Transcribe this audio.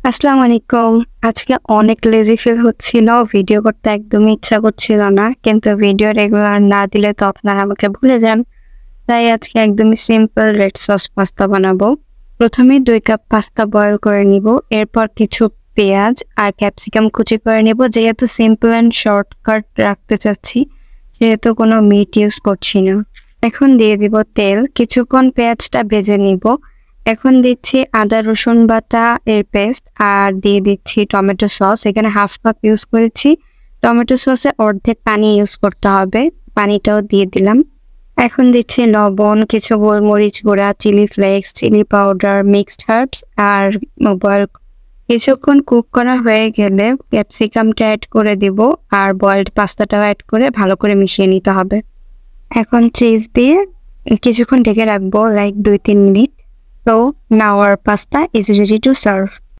আসসালামু আলাইকুম। আজকে অনেক লেজি ফিল হচ্ছিল, ভিডিও করতে একদমই ইচ্ছা করছিল না, কিন্তু ভিডিও রেগুলার না দিলে তো আপনারা আমাকে ভুলে যান। তাই আজকে একদমই সিম্পল রেড সস পাস্তা বানাবো। প্রথমে 2 কাপ পাস্তা বয়েল করে নিব, এরপর কিছু পেঁয়াজ আর ক্যাপসিকাম কুচি করে নিব। যেহেতু সিম্পল অ্যান্ড শর্টকাট রাখতে চাচ্ছি, সেহেতু কোনো মিট ইউজ করছি না। এখন দিয়ে দিব তেল, কিছুক্ষণ পেঁয়াজটা ভেজে নিব। এখন দিচ্ছি আদা রসুন বাটা এর পেস্ট আর দিয়ে দিচ্ছি টমেটো সস। এখানে হাফ কাপ ইউজ করেছি। টমেটো সসে অর্ধেক পানি ইউজ করতে হবে, পানিটাও দিয়ে দিলাম। এখন দিচ্ছি লবণ, কিছু গোলমরিচ গুঁড়া, chilli flakes, chilli powder, mixed herbs আর বয়েল। কিছুক্ষণ কুক করা হয়ে গেলে ক্যাপসিকামটা অ্যাড করে দিব আর বয়েলড পাস্তাটাও অ্যাড করে ভালো করে মিশিয়ে নিতে হবে। এখন চিজ দিয়ে কিছুক্ষণ ঢেকে রাখবো, like 2-3 minute. So now our pasta is ready to serve.